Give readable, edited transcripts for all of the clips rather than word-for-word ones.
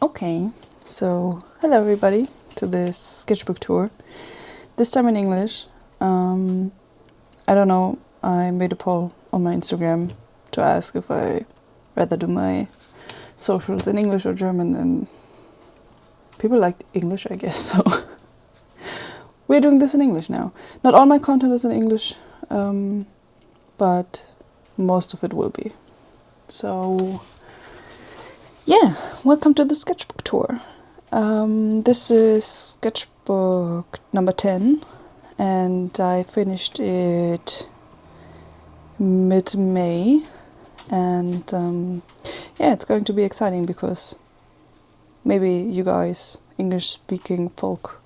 Okay, so hello everybody to this sketchbook tour. This time in English. I don't know, I made a poll on my Instagram to ask if I rather do my socials in English or German, and people liked English, I guess, so we're doing this in English now. Not all my content is in English, but most of it will be. So yeah, welcome to the sketchbook tour. This is sketchbook number 10, and I finished it mid-May, and yeah, it's going to be exciting because maybe you guys, English-speaking folk,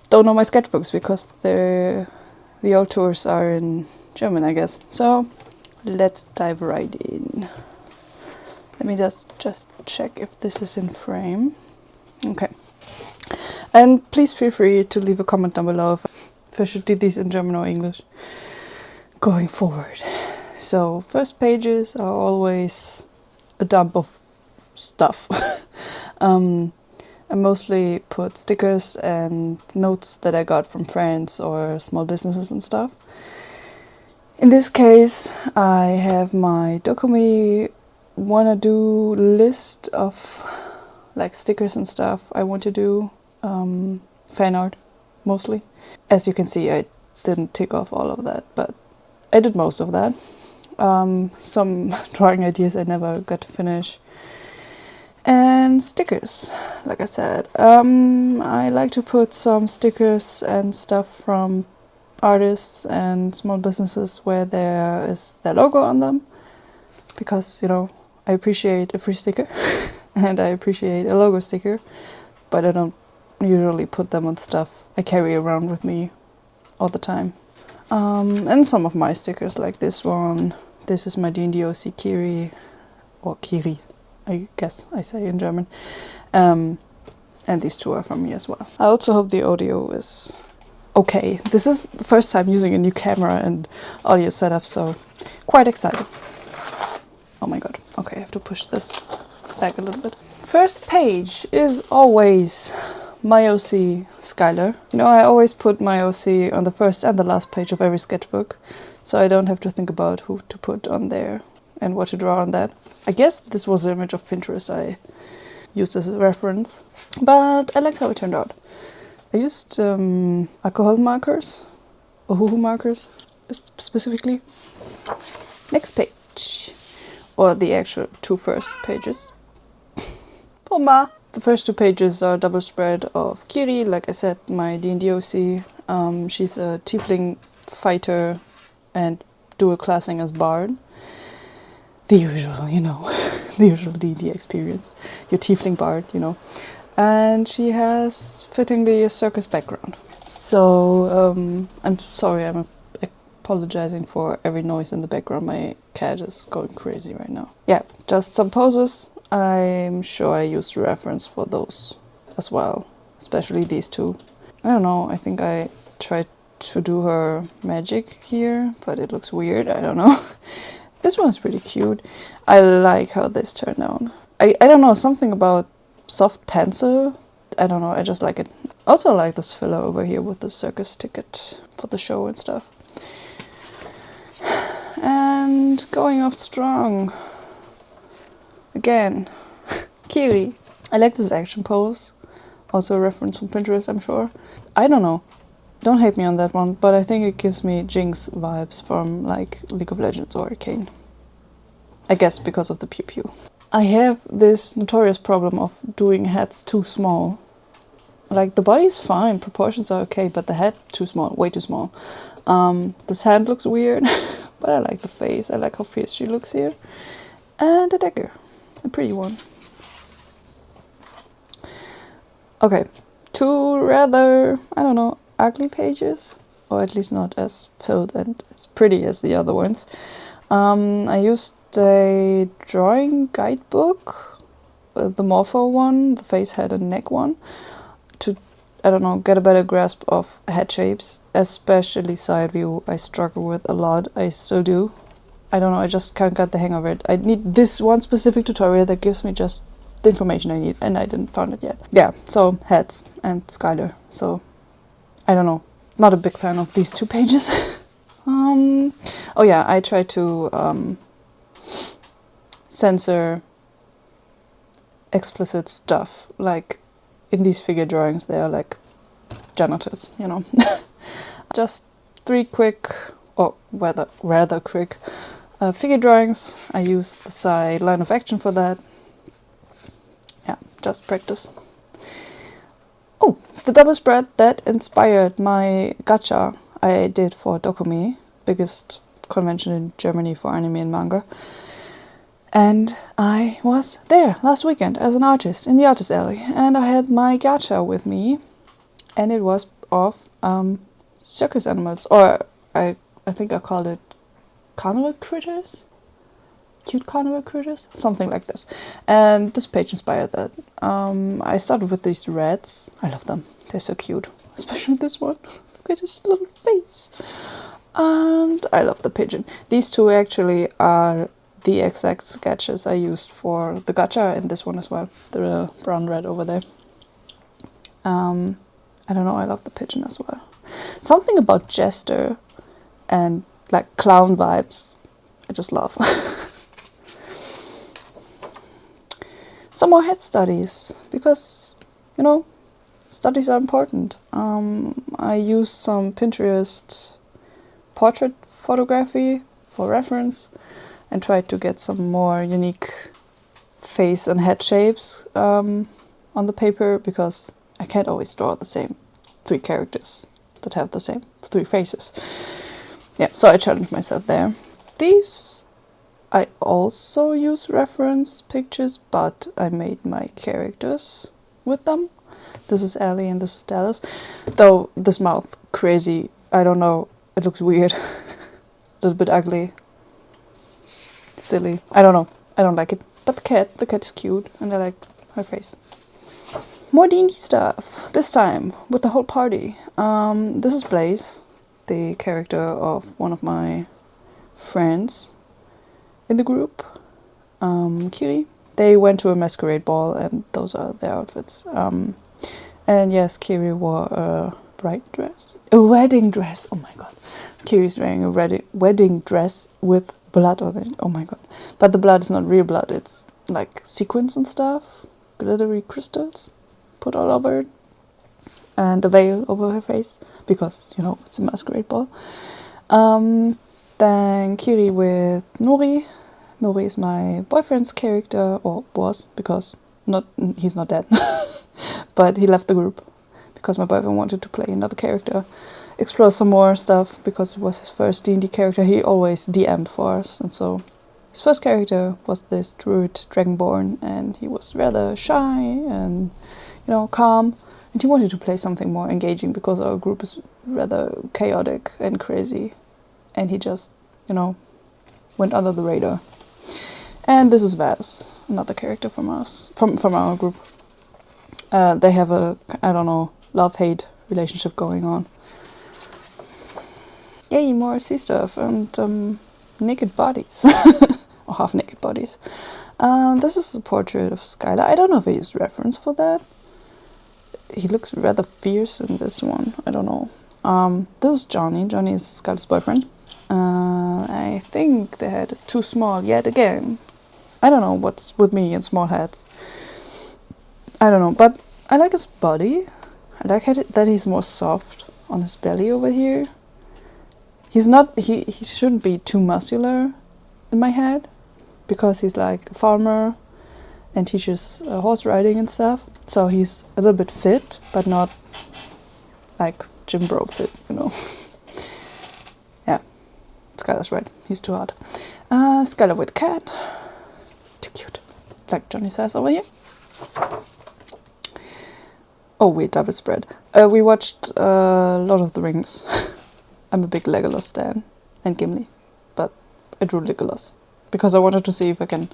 don't know my sketchbooks because the old tours are in German, I guess. So let's dive right in. Let me just check if this is in frame. Okay. And please feel free to leave a comment down below if I should do these in German or English going forward. So first pages are always a dump of stuff. I mostly put stickers and notes that I got from friends or small businesses and stuff. In this case, I have my Dokumi wanna do list of like stickers and stuff I want to do, fan art mostly. As you can see, I didn't tick off all of that, but I did most of that. Some drawing ideas I never got to finish. And stickers, like I said. I like to put some stickers and stuff from artists and small businesses where there is their logo on them, because, you know, I appreciate a free sticker and I appreciate a logo sticker, but I don't usually put them on stuff I carry around with me all the time. And some of my stickers, like this one. This is my D&D OC Kiri, or Kiri, I guess I say in German. And these two are from me as well. I also hope the audio is okay. This is the first time using a new camera and audio setup, so quite excited. Oh my god. Okay, I have to push this back a little bit. First page is always my OC, Skylar. You know, I always put my OC on the first and the last page of every sketchbook, so I don't have to think about who to put on there and what to draw on that. I guess this was the image of Pinterest I used as a reference, but I liked how it turned out. I used alcohol markers, or hoo-hoo markers specifically. Next page. Or the actual two first pages. Puma! The first two pages are double spread of Kiri, like I said, my D&D OC. She's a tiefling fighter and dual classing as bard. The usual, you know, the usual D&D experience. Your tiefling bard, you know. And she has fittingly a circus background. So, I'm sorry, I'm apologizing for every noise in the background. My cat is going crazy right now. Yeah, just some poses. I'm sure I used a reference for those as well, especially these two. I don't know, I think I tried to do her magic here, but it looks weird, I don't know. This one's pretty cute. I like how this turned out. I don't know, something about soft pencil. I don't know, I just like it. Also like this filler over here with the circus ticket for the show and stuff. And going off strong. Again, Kiri. I like this action pose. Also a reference from Pinterest, I'm sure. I don't know. Don't hate me on that one, but I think it gives me Jinx vibes from like League of Legends or Arcane. I guess because of the pew pew. I have this notorious problem of doing heads too small. Like the body's fine, proportions are okay, but the head too small, way too small. This hand looks weird, but I like the face. I like how fierce she looks here. And a dagger, a pretty one. Okay, two rather, I don't know, ugly pages, or at least not as filled and as pretty as the other ones. I used a drawing guidebook, the Morpho one, the face, head and neck one, to, I don't know, get a better grasp of head shapes, especially side view. I struggle with a lot, I still do. I don't know, I just can't get the hang of it. I need this one specific tutorial that gives me just the information I need, and I didn't find it yet. Yeah, so heads and Skylar. So I don't know, not a big fan of these 2 pages. Oh yeah, I try to censor explicit stuff. Like in these figure drawings, they are like janitors, you know. Just 3 quick, or rather quick, figure drawings. I use the side line of action for that. Yeah, just practice. Oh, the double spread that inspired my gacha I did for Dokumi, biggest convention in Germany for anime and manga. And I was there last weekend as an artist in the artist alley, and I had my gacha with me, and it was of circus animals, or I think I called it carnival critters, cute carnival critters, something like this. And this page inspired that. I started with these rats. I love them. They're so cute, especially this one. Look at his little face. And I love the pigeon. These 2 actually are the exact sketches I used for the gacha and this one as well. The brown rat over there. I don't know, I love the pigeon as well. Something about Jester and like clown vibes, I just love. Some more head studies, because, you know, studies are important. I used some Pinterest portrait photography for reference and tried to get some more unique face and head shapes on the paper, because I can't always draw the same 3 characters that have the same 3 faces. Yeah, so I challenged myself there. These I also use reference pictures, but I made my characters with them. This is Ellie and this is Dallas. Though this mouth, crazy, I don't know, it looks weird. A little bit ugly. Silly. I don't know, I don't like it. But the cat is cute, and I like her face. More D&D stuff, this time with the whole party. This is Blaze, the character of one of my friends in the group, Kiri. They went to a masquerade ball, and those are their outfits. And yes, Kiri wore a a wedding dress. Oh my god. Kiri's wearing a wedding dress with blood on it. Oh my god. But the blood is not real blood, it's like sequins and stuff, glittery crystals put all over it, and a veil over her face, because, you know, it's a masquerade ball. Then Kiri with Nori. Nori is my boyfriend's character, or was, because he's not dead. But he left the group because my boyfriend wanted to play another character, explore some more stuff, because it was his first D&D character. He always DM'd for us, and so his first character was this druid dragonborn, and he was rather shy and, you know, calm, and he wanted to play something more engaging because our group is rather chaotic and crazy, and he just, you know, went under the radar. And this is Vaz, another character from us, from our group. They have a, I don't know, love-hate relationship going on. Yay, more sea stuff and naked bodies. Or half-naked bodies. This is a portrait of Skylar. I don't know if I used reference for that. He looks rather fierce in this one. I don't know. This is Johnny. Johnny is Skylar's boyfriend. I think the head is too small yet again. I don't know what's with me and small heads. I don't know, but I like his body. I like that he's more soft on his belly over here. He's not, he shouldn't be too muscular in my head, because he's like a farmer and teaches horse riding and stuff. So he's a little bit fit, but not like gym bro fit, you know. Yeah, Skylar's right. He's too hot. Skylar with cat. Too cute. Like Johnny says over here. Oh wait, double spread. We watched Lord of the Rings. I'm a big Legolas stan, and Gimli, but I drew Legolas because I wanted to see if I can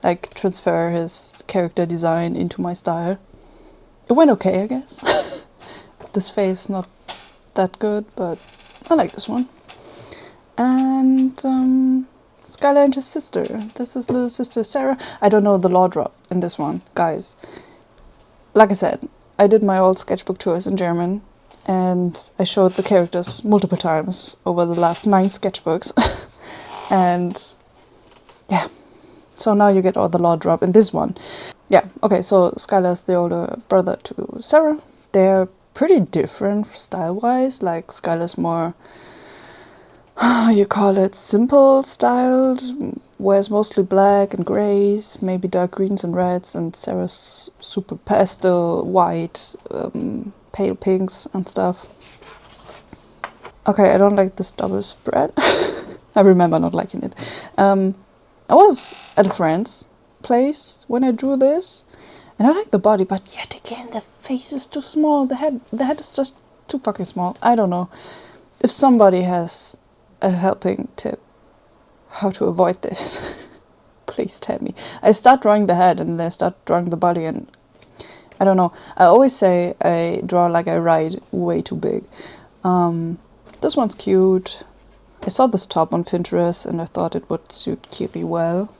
like transfer his character design into my style. It went okay, I guess. This face not that good, but I like this one. And Skylar and his sister. This is little sister Sarah. I don't know the law drop in this one, guys. Like I said, I did my old sketchbook tours in German, and I showed the characters multiple times over the last 9 sketchbooks. And yeah, so now you get all the law drop in this one. Yeah, okay, so Skylar's the older brother to Sarah. They're pretty different style-wise. Like, Skylar's more, you call it, simple styled, wears mostly black and greys, maybe dark greens and reds, and Sarah's super pastel, white, pale pinks and stuff. Okay, I don't like this double spread. I remember not liking it. I was at a friend's place when I drew this, and I like the body, but yet again the face is too small. The head is just too fucking small. I don't know. If somebody has a helping tip how to avoid this, please tell me. I start drawing the head and then I start drawing the body, and I don't know. I always say I draw like I write, way too big. This one's cute. I saw this top on Pinterest and I thought it would suit Kiri well.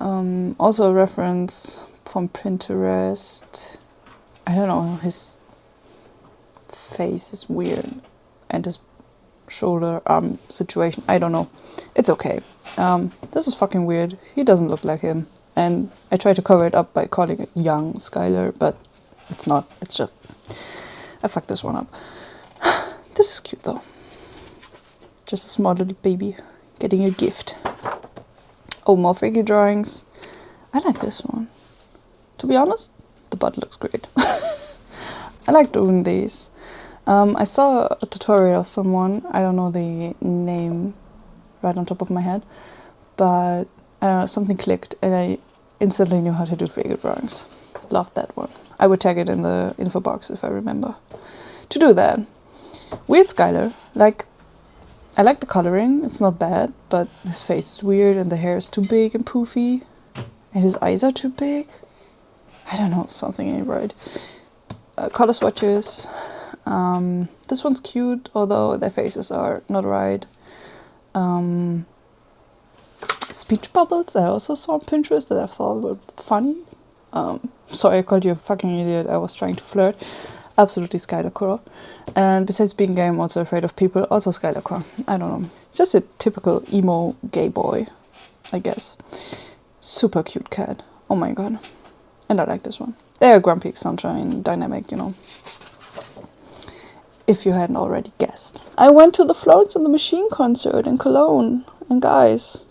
Also a reference from Pinterest. I don't know, his face is weird and his shoulder arm situation, I don't know. It's okay. This is fucking weird. He doesn't look like him. And I try to cover it up by calling it young Skylar, but it's not. It's just, I fucked this one up. This is cute though. Just a small little baby getting a gift. Oh, more figure drawings. I like this one. To be honest, the butt looks great. I like doing these. I saw a tutorial of someone, I don't know the name right on top of my head, but something clicked and I instantly knew how to do figure drawings. Loved that one. I would tag it in the info box if I remember to do that. Weird Skylar. Like, I like the coloring, it's not bad, but his face is weird and the hair is too big and poofy. And his eyes are too big. I don't know, something ain't right. Color swatches. This one's cute, although their faces are not right. Speech bubbles I also saw on Pinterest that I thought were funny. Sorry, I called you a fucking idiot. I was trying to flirt. Absolutely Skylar core. And besides being gay, I'm also afraid of people. Also Skylar core. I don't know. Just a typical emo gay boy, I guess. Super cute cat. Oh my god. And I like this one. They're Grumpy Sunshine dynamic, you know. If you hadn't already guessed. I went to the Florence and the Machine concert in Cologne. And guys,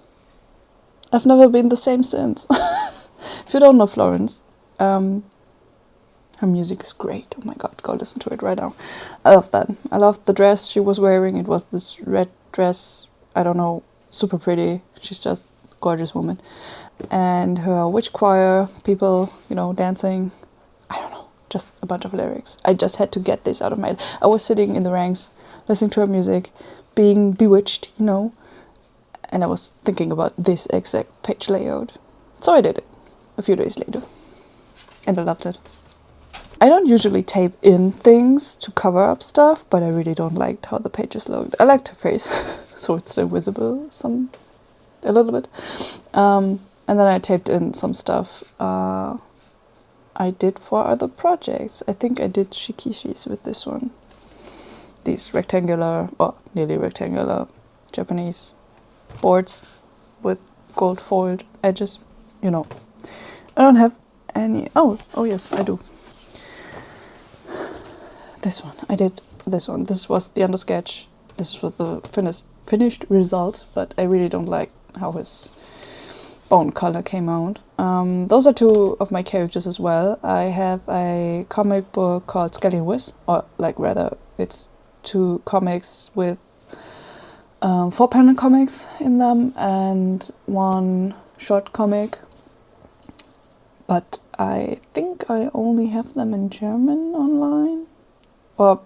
I've never been the same since. If you don't know Florence, her music is great. Oh my god, go listen to it right now. I love that. I love the dress she was wearing. It was this red dress. I don't know, super pretty. She's just a gorgeous woman. And her witch choir, people, you know, dancing. I don't know, just a bunch of lyrics. I just had to get this out of my head. I was sitting in the ranks, listening to her music, being bewitched, you know. And I was thinking about this exact page layout. So I did it a few days later. And I loved it. I don't usually tape in things to cover up stuff, but I really don't like how the pages looked. I liked her face, so it's still visible a little bit. And then I taped in some stuff I did for other projects. I think I did shikishis with this one. These rectangular, or nearly rectangular, Japanese boards with gold foiled edges. You know, I don't have any. Oh yes, I do. This one, I did this one. This was the undersketch. This was the finished result, but I really don't like how his bone color came out. Those are 2 of my characters as well. I have a comic book called Skelly Wiz, or like rather, it's 2 comics with 4-panel comics in them and 1 short comic. But I think I only have them in German online. Or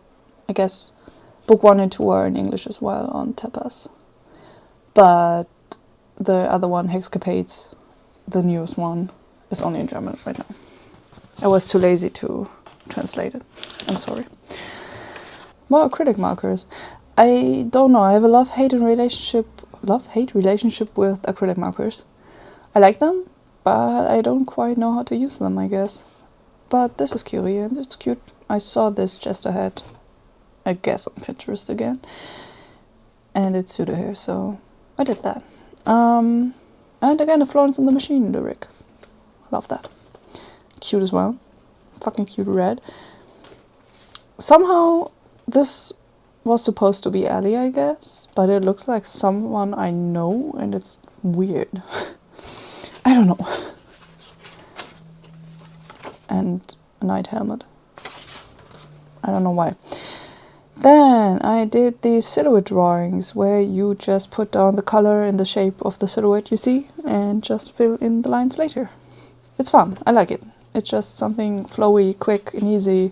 I guess book 1 and 2 are in English as well on Tapas. But the other one, Hexkapaden, the newest one, is only in German right now. I was too lazy to translate it. I'm sorry. More acrylic markers. I don't know. I have a love-hate relationship love-hate relationship with acrylic markers. I like them, but I don't quite know how to use them, I guess. But this is cute, and it's cute. I saw this just ahead, I guess on Pinterest again. And it suited her, so I did that. And again, a Florence and the Machine lyric. Love that. Cute as well. Fucking cute red. Somehow, this was supposed to be Ellie, I guess, but it looks like someone I know, and it's weird. I don't know. And a night helmet. I don't know why. Then I did these silhouette drawings where you just put down the color and the shape of the silhouette you see and just fill in the lines later. It's fun. I like it. It's just something flowy, quick and easy.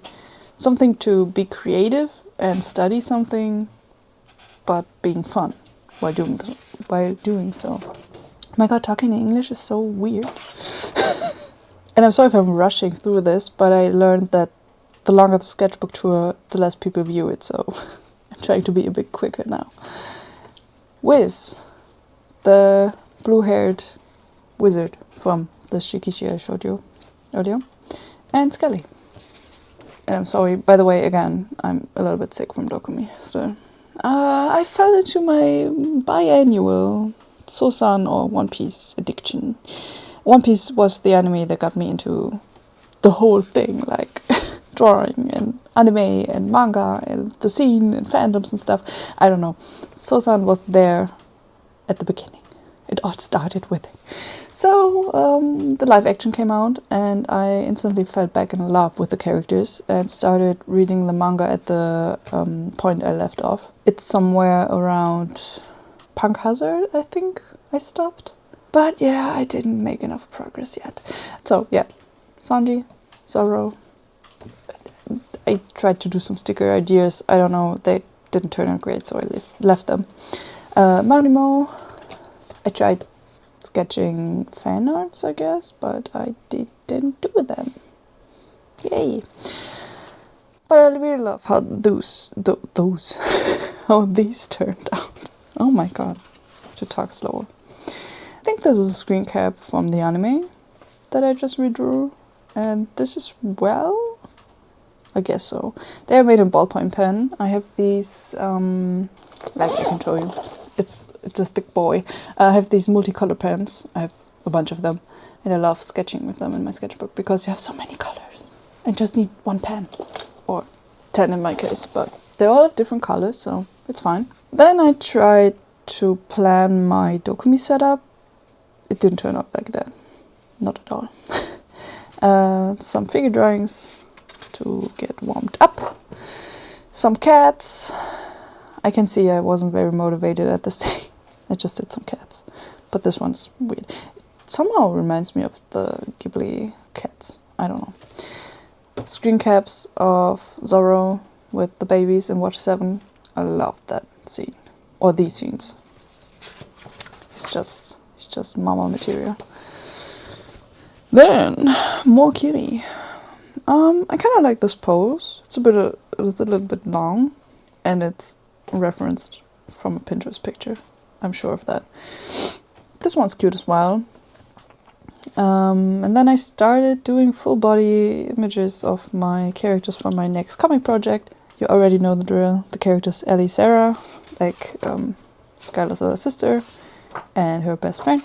Something to be creative and study something, but being fun while doing so. My god, talking in English is so weird. And I'm sorry if I'm rushing through this, but I learned that the longer the sketchbook tour, the less people view it, so I'm trying to be a bit quicker now. Wiz, the blue-haired wizard from the Shikichi I showed you earlier, and Skelly. And I'm sorry, by the way, again, I'm a little bit sick from Dokumi, so I fell into my biannual Sosan or One Piece addiction. One Piece was the anime that got me into the whole thing, like drawing and anime and manga and the scene and fandoms and stuff. I don't know. Sosan was there at the beginning. It all started with it. So the live action came out and I instantly fell back in love with the characters and started reading the manga at the point I left off. It's somewhere around Punk Hazard, I think I stopped. But yeah, I didn't make enough progress yet. So yeah, Sanji, Zoro. I tried to do some sticker ideas. I don't know, they didn't turn out great, so I left them. Marimo, I tried sketching fan arts, I guess, but I didn't do them. Yay! But I really love how how these turned out. Oh my god, I have to talk slower. I think this is a screen cap from the anime that I just redrew, and this is, well, I guess so. They are made in ballpoint pen. I have these, like I can show you. It's a thick boy. I have these multicolor pens. I have a bunch of them, and I love sketching with them in my sketchbook because you have so many colors and just need one pen, or 10 in my case, but they all have different colors, so it's fine. Then I tried to plan my Dokumi setup. It didn't turn out like that. Not at all. Some figure drawings to get warmed up. Some cats. I can see I wasn't very motivated at this stage. I just did some cats. But this one's weird. It somehow reminds me of the Ghibli cats. I don't know. Screen caps of Zoro with the babies in Water 7. I love that scene. Or these scenes. It's just mama material. Then, more Kiri. I kind of like this pose. It's a little bit long, and it's referenced from a Pinterest picture. I'm sure of that. This one's cute as well. And then I started doing full body images of my characters from my next comic project. You already know the drill. The characters Ellie, Sarah, like Skylar's little sister, and her best friend.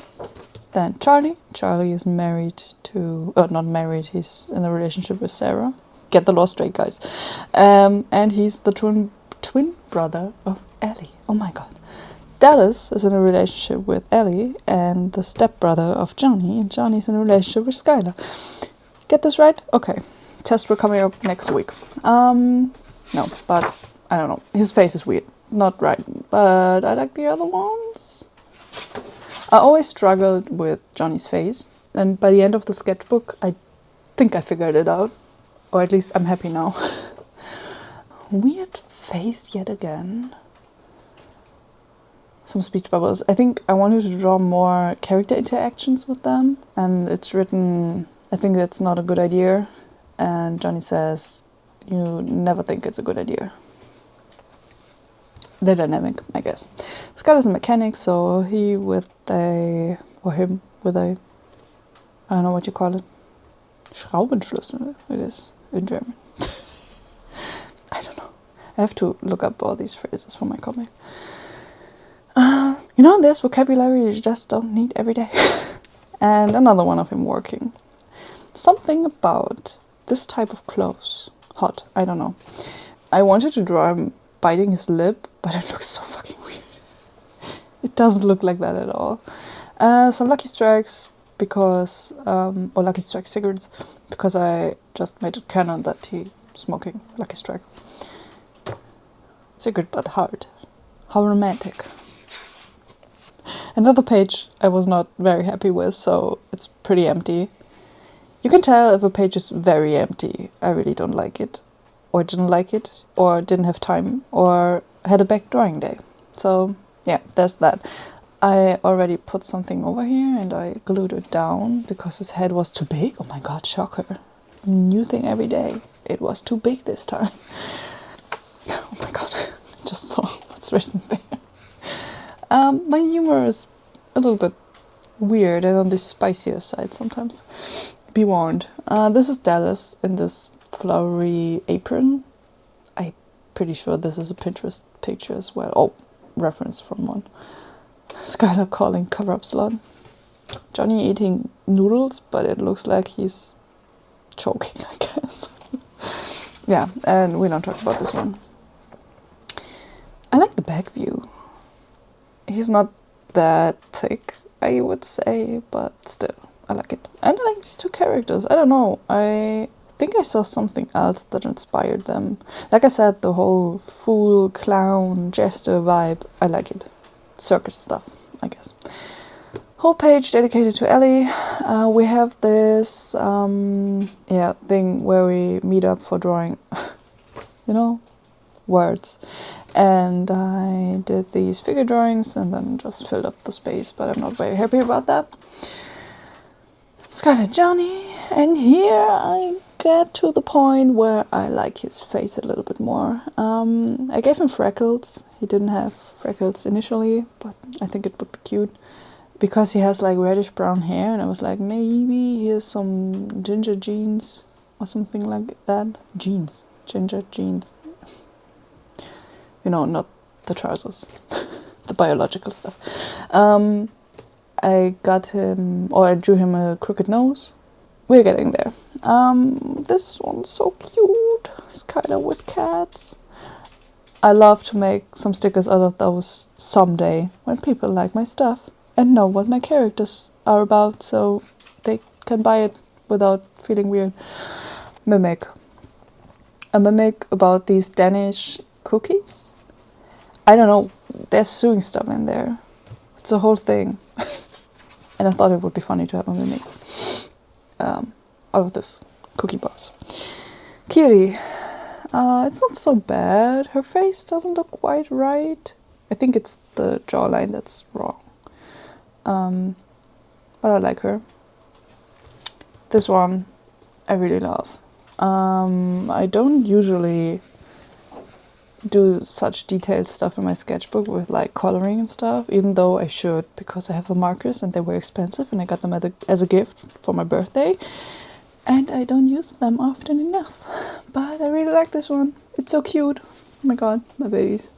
Then Charlie. Charlie is married to... not married, he's in a relationship with Sarah. Get the law straight, guys. And he's the twin brother of Ellie. Oh my god. Dallas is in a relationship with Ellie and the stepbrother of Johnny. And Johnny's in a relationship with Skylar. Get this right? Okay. Test will coming up next week. No, but I don't know. His face is weird. Not right. But I like the other ones. I always struggled with Johnny's face, and by the end of the sketchbook, I think I figured it out, or at least I'm happy now. Weird face yet again. Some speech bubbles. I think I wanted to draw more character interactions with them, and it's written, I think that's not a good idea, and Johnny says, you never think it's a good idea. the dynamic, I guess. Scott is a mechanic, so him with a, I don't know what you call it, Schraubenschlüssel, it is in German. I don't know. I have to look up all these phrases for my comic. There's vocabulary you just don't need every day. And another one of him working. Something about this type of clothes. Hot, I don't know. I wanted to draw him biting his lip, but it looks so fucking weird. It doesn't look like that at all. Some Lucky Strikes, because, or Lucky Strike cigarettes, because I just made it canon that he's smoking Lucky Strike. Cigarette but hard. How romantic. Another page I was not very happy with, so it's pretty empty. You can tell if a page is very empty. I really don't like it, or didn't like it, or didn't have time, or had a bad drawing day. So yeah, there's that. I already put something over here and I glued it down because his head was too big. Oh my god, shocker. New thing every day. It was too big this time. Oh my god, I just saw what's written there. My humor is a little bit weird and on the spicier side sometimes. Be warned. This is Dallas in this flowery apron. I'm pretty sure this is a Pinterest picture as well. Oh, reference from one. Skylar calling cover-up salon. Johnny eating noodles, but it looks like he's choking, I guess. Yeah, and we don't talk about this one. I like the back view. He's not that thick, I would say, but still, I like it. And I like these two characters. I don't know. I think I saw something else that inspired them. Like I said, the whole fool, clown, jester vibe, I like it. Circus stuff, I guess. Whole page dedicated to Ellie. We have this thing where we meet up for drawing, words. And I did these figure drawings and then just filled up the space, but I'm not very happy about that. Scarlet Johnny, and here I get to the point where I like his face a little bit more. I gave him freckles. He didn't have freckles initially, but I think it would be cute because he has like reddish brown hair, and I was like, maybe he has some ginger jeans or something like that. Ginger jeans. Not the trousers, the biological stuff. I drew him a crooked nose. We're getting there. This one's so cute. Skylar with cats. I love to make some stickers out of those someday when people like my stuff and know what my characters are about, so they can buy it without feeling weird. Mimic. A mimic about these Danish cookies. I don't know, there's sewing stuff in there. It's a whole thing. And I thought it would be funny to have a mimic out of this cookie box. Kiri. It's not so bad. Her face doesn't look quite right. I think it's the jawline that's wrong. But I like her. This one I really love. I don't usually do such detailed stuff in my sketchbook with like coloring and stuff, even though I should, because I have the markers and they were expensive and I got them as a gift for my birthday, and I don't use them often enough. But I really like this one. It's so cute. Oh my god, my babies.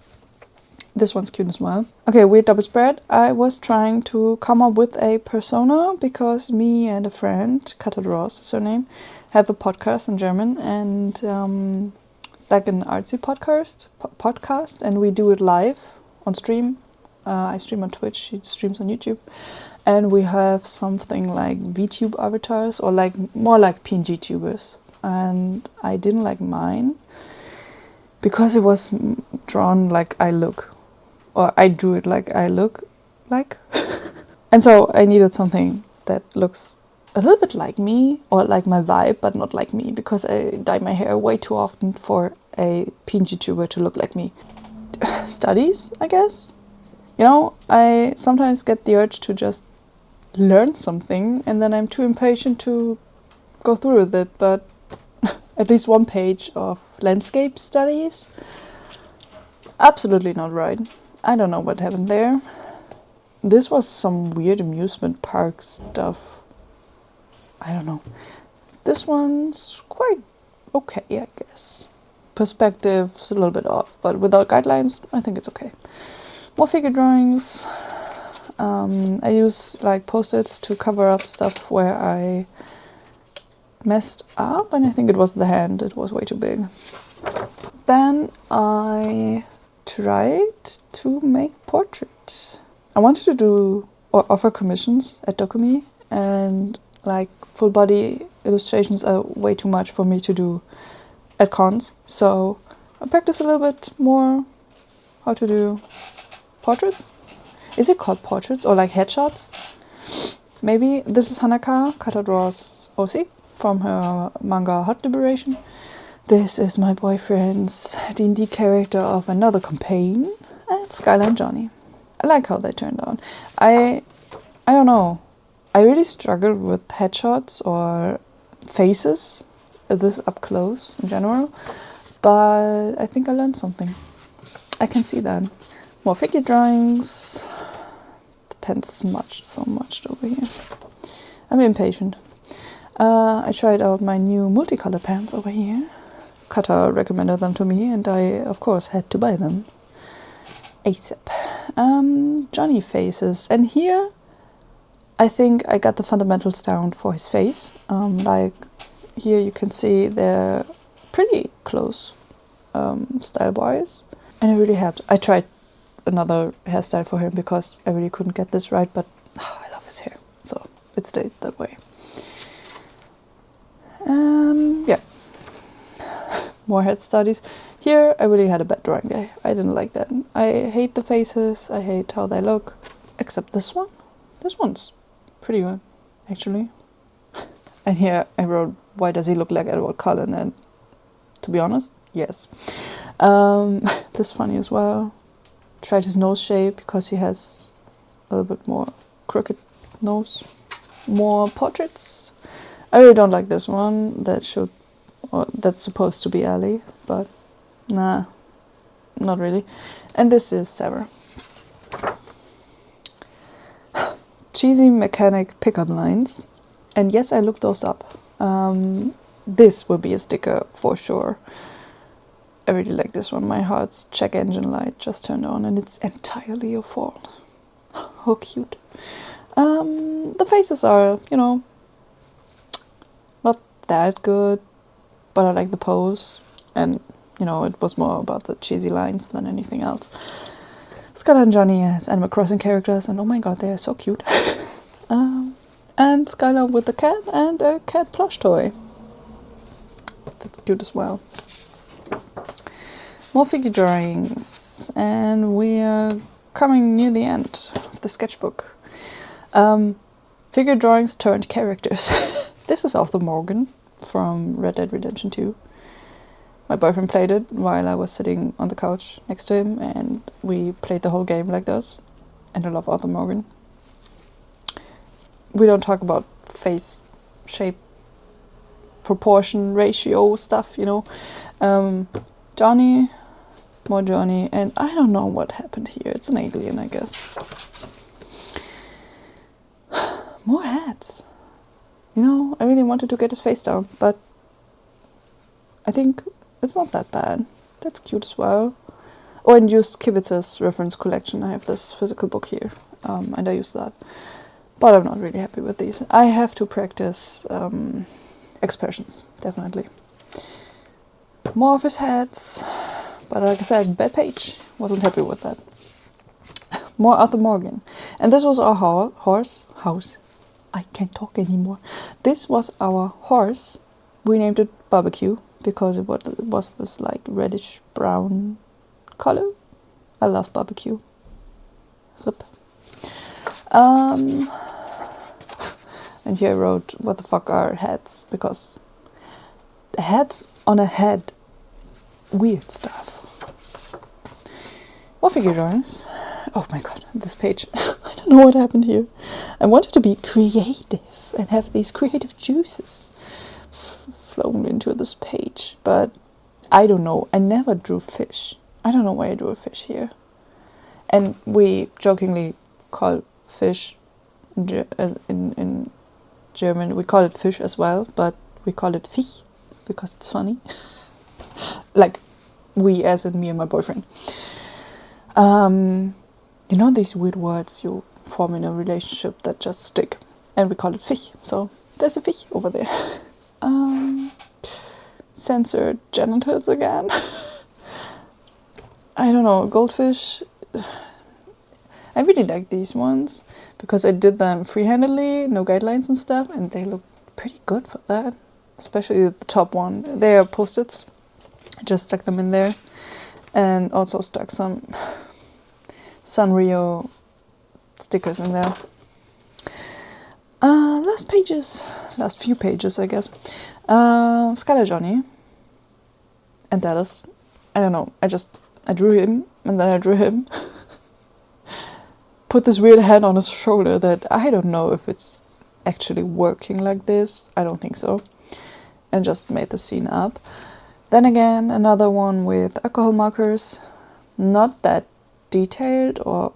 This one's cute as well. Okay, weird double spread. I was trying to come up with a persona because me and a friend, Katja Ross is her name, have a podcast in German, and it's like an artsy podcast, and we do it live on stream. I stream on Twitch, she streams on YouTube, and we have something like VTube avatars, or like more like PNG tubers. And I didn't like mine because it was drawn like I look, or I drew it like I look like, and so I needed something that looks a little bit like me, or like my vibe, but not like me, because I dye my hair way too often for a PNG tuber to look like me. Studies, I guess. I sometimes get the urge to just learn something, and then I'm too impatient to go through with it, but at least one page of landscape studies. Absolutely not right. I don't know what happened there. This was some weird amusement park stuff. I don't know. This one's quite okay, I guess. Perspective's a little bit off, but without guidelines, I think it's okay. More figure drawings. I use like post-its to cover up stuff where I messed up, and I think it was the hand. It was way too big. Then I tried to make portraits. I wanted to do or offer commissions at Dokumi, and like full body illustrations are way too much for me to do at cons. So I practiced a little bit more how to do portraits. Is it called portraits or like headshots? Maybe. This is Hanaka, Kata draws OC from her manga Hot Liberation. This is my boyfriend's D&D character of another campaign, and Skylar and Johnny. I like how they turned out. I don't know. I really struggled with headshots or faces, this up close in general, but I think I learned something. I can see that. More figure drawings. Depends so much over here. I'm impatient. I tried out my new multicolor pens over here. Kata recommended them to me, and I, of course, had to buy them ASAP. Johnny faces, and here I think I got the fundamentals down for his face. Like here you can see they're pretty close style-wise, and I really had. I tried another hairstyle for him because I really couldn't get this right, but I love his hair, so it stayed that way. Yeah. More head studies. Here I really had a bad drawing day. I didn't like that. I hate the faces, I hate how they look, except this one. This one's pretty good, actually. And here I wrote, why does he look like Edward Cullen? And to be honest, yes. This funny as well. Tried his nose shape because he has a little bit more crooked nose. More portraits. I really don't like this one. That's supposed to be Ali, but nah, not really. And this is Sarah. Cheesy mechanic pickup lines. And yes, I looked those up. This will be a sticker for sure. I really like this one. My heart's check engine light just turned on, and it's entirely your fault. How cute. The faces are, not that good, but I like the pose, and it was more about the cheesy lines than anything else. Skylar and Johnny as Animal Crossing characters, and oh my god, they are so cute. And Skylar with a cat and a cat plush toy. That's cute as well. More figure drawings, and we are coming near the end of the sketchbook. Figure drawings turned characters. This is Arthur Morgan from Red Dead Redemption 2. My boyfriend played it while I was sitting on the couch next to him, and we played the whole game like this. And I love Arthur Morgan. We don't talk about face shape, proportion, ratio stuff, Johnny, more Johnny, and I don't know what happened here. It's an alien, I guess. More hats. I really wanted to get his face down, but I think it's not that bad. That's cute as well. Oh, and used Kibitzer's reference collection. I have this physical book here, and I use that. But I'm not really happy with these. I have to practice expressions, definitely. More of his hats, but like I said, bad page. Wasn't happy with that. More Arthur Morgan. And this was our house. I can't talk anymore. This was our horse. We named it Barbecue because it was this like reddish brown color. I love barbecue. Rip. And here I wrote, what the fuck are hats? Because the hats on a head, weird stuff. More figure drawings. Oh my god, this page. I don't know what happened here. I wanted to be creative and have these creative juices flown into this page, but I don't know. I never drew fish. I don't know why I drew a fish here. And we jokingly call fish in German, we call it fish as well, but we call it Fisch because it's funny. Like, we as in me and my boyfriend. You know these weird words you form in a relationship that just stick, and we call it Fisch. So there's a fish over there. Censored genitals again. I don't know, goldfish. I really like these ones because I did them freehandedly, no guidelines and stuff, and they look pretty good for that. Especially the top one. They are post-its. I just stuck them in there, and also stuck some Sanrio stickers in there. Last few pages, I guess. Skylar Johnny, and that is, I don't know, I drew him, and then I drew him. Put this weird hand on his shoulder that I don't know if it's actually working like this. I don't think so. And just made the scene up. Then again, another one with alcohol markers. Not that detailed or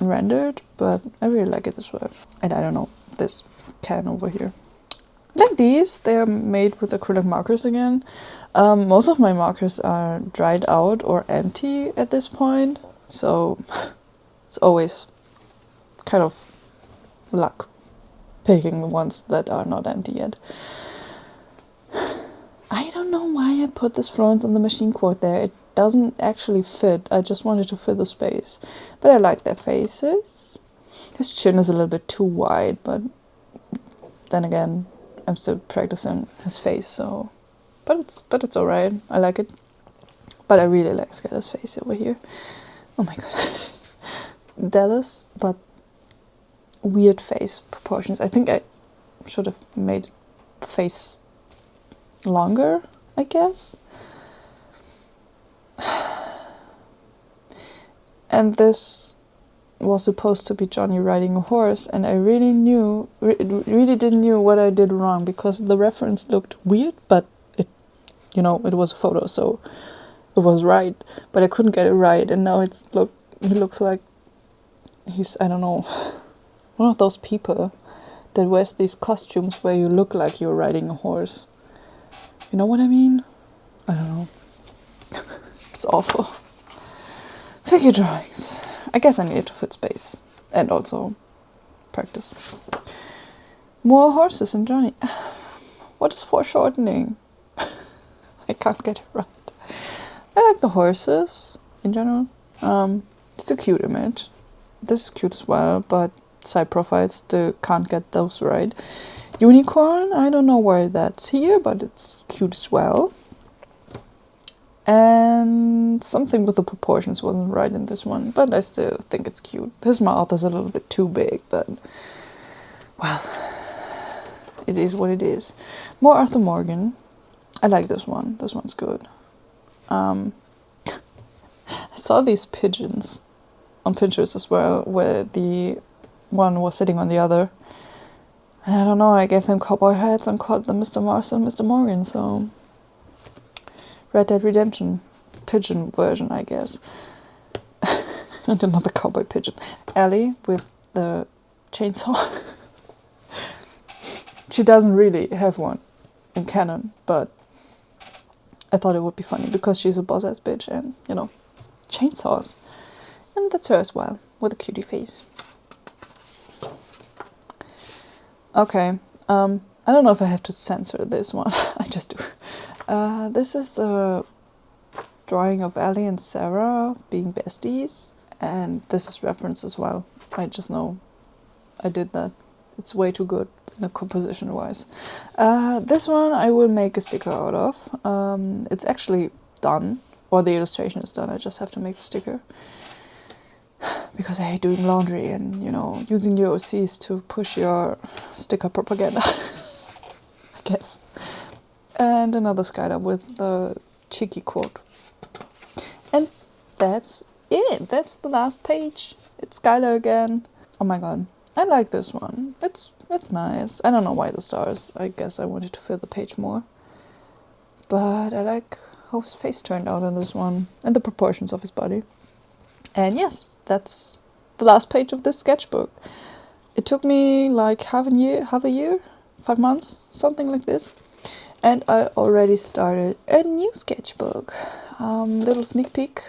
rendered, but I really like it as well. And I don't know, this can over here. Like these, they are made with acrylic markers again. Most of my markers are dried out or empty at this point, so it's always kind of luck picking the ones that are not empty yet. I don't know why I put this Florence on the Machine quote there. It doesn't actually fit. I just wanted to fill the space. But I like their faces. His chin is a little bit too wide, but then again, I'm still practicing his face, so... But it's alright. I like it. But I really like Skylar's face over here. Oh my god. Dallas, but weird face proportions. I think I should have made the face longer, I guess. And this was supposed to be Johnny riding a horse, and I really didn't know what I did wrong, because the reference looked weird, but it was a photo, so it was right, but I couldn't get it right, and now he looks like he's, I don't know, one of those people that wears these costumes where you look like you're riding a horse. You know what I mean? I don't know. It's awful. Figure drawings. I guess I needed to fit space. And also practice. More horses in Johnny. What is foreshortening? I can't get it right. I like the horses in general. It's a cute image. This is cute as well, but side profiles still can't get those right. Unicorn, I don't know why that's here, but it's cute as well. And something with the proportions wasn't right in this one, but I still think it's cute. His mouth is a little bit too big, but, well, it is what it is. More Arthur Morgan. I like this one. This one's good. I saw these pigeons on Pinterest as well, where the one was sitting on the other. And I don't know, I gave them cowboy hats and called them Mr. Mars and Mr. Morgan, so... Red Dead Redemption pigeon version, I guess. And another cowboy pigeon. Ellie with the chainsaw. She doesn't really have one in canon, but I thought it would be funny because she's a boss-ass bitch and, chainsaws. And that's her as well, with a cutie face. Okay, I don't know if I have to censor this one. I just do. This is a drawing of Ellie and Sarah being besties, and this is reference as well. I just know I did that. It's way too good composition-wise. This one I will make a sticker out of. It's actually done, or the illustration is done. I just have to make the sticker. Because I hate doing laundry and, using your OCs to push your sticker propaganda. I guess. And another Skylar with the cheeky quote. And that's it. That's the last page. It's Skylar again. Oh my god. I like this one. It's nice. I don't know why the stars. I guess I wanted to fill the page more. But I like how his face turned out in this one, and the proportions of his body. And yes, that's the last page of this sketchbook. It took me like half a year, 5 months, something like this. And I already started a new sketchbook. Little sneak peek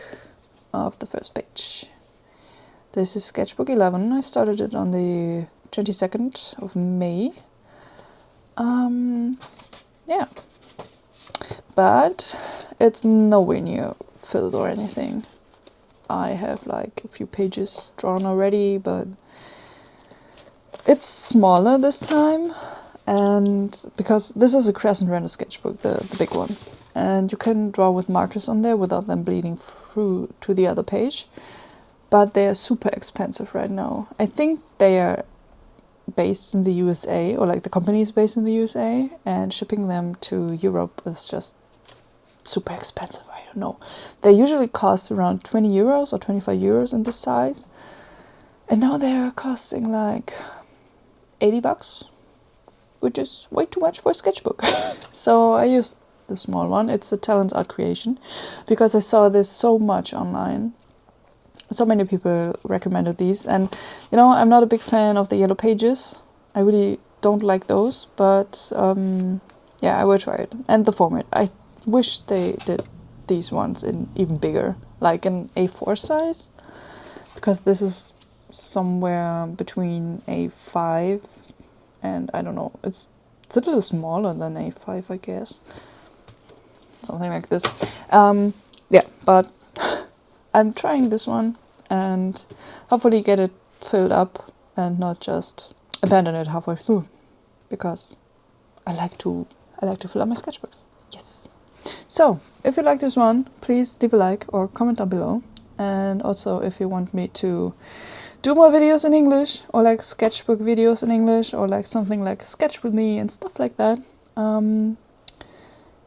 of the first page. This is Sketchbook 11. I started it on the 22nd of May. Yeah. But it's nowhere near filled or anything. I have like a few pages drawn already, but it's smaller this time. And because this is a crescent render sketchbook, the big one, and you can draw with markers on there without them bleeding through to the other page, but they are super expensive right now. I think they are based in the USA, or like the company is based in the USA, and shipping them to Europe is just super expensive. I don't know. They usually cost around 20 euros or 25 euros in this size, and now they are costing like 80 bucks. Which is way too much for a sketchbook. So I used the small one. It's a Talent's Art Creation, because I saw this so much online. So many people recommended these, and you know, I'm not a big fan of the yellow pages. I really don't like those, but yeah, I will try it. And the format, I wish they did these ones in even bigger, like an A4 size, because this is somewhere between A5 and I don't know, it's a little smaller than A5, I guess. Something like this. Yeah, but I'm trying this one and hopefully get it filled up and not just abandon it halfway through, because I like to fill up my sketchbooks. Yes. So, if you like this one, please leave a like or comment down below. And also, if you want me to do more videos in English, or like sketchbook videos in English, or like something like Sketch with me and stuff like that,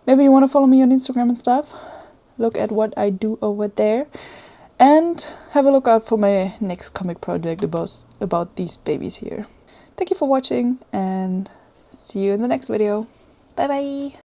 maybe you want to follow me on Instagram and stuff. Look at what I do over there, and have a look out for my next comic project about these babies here. Thank you for watching, and see you in the next video. Bye bye!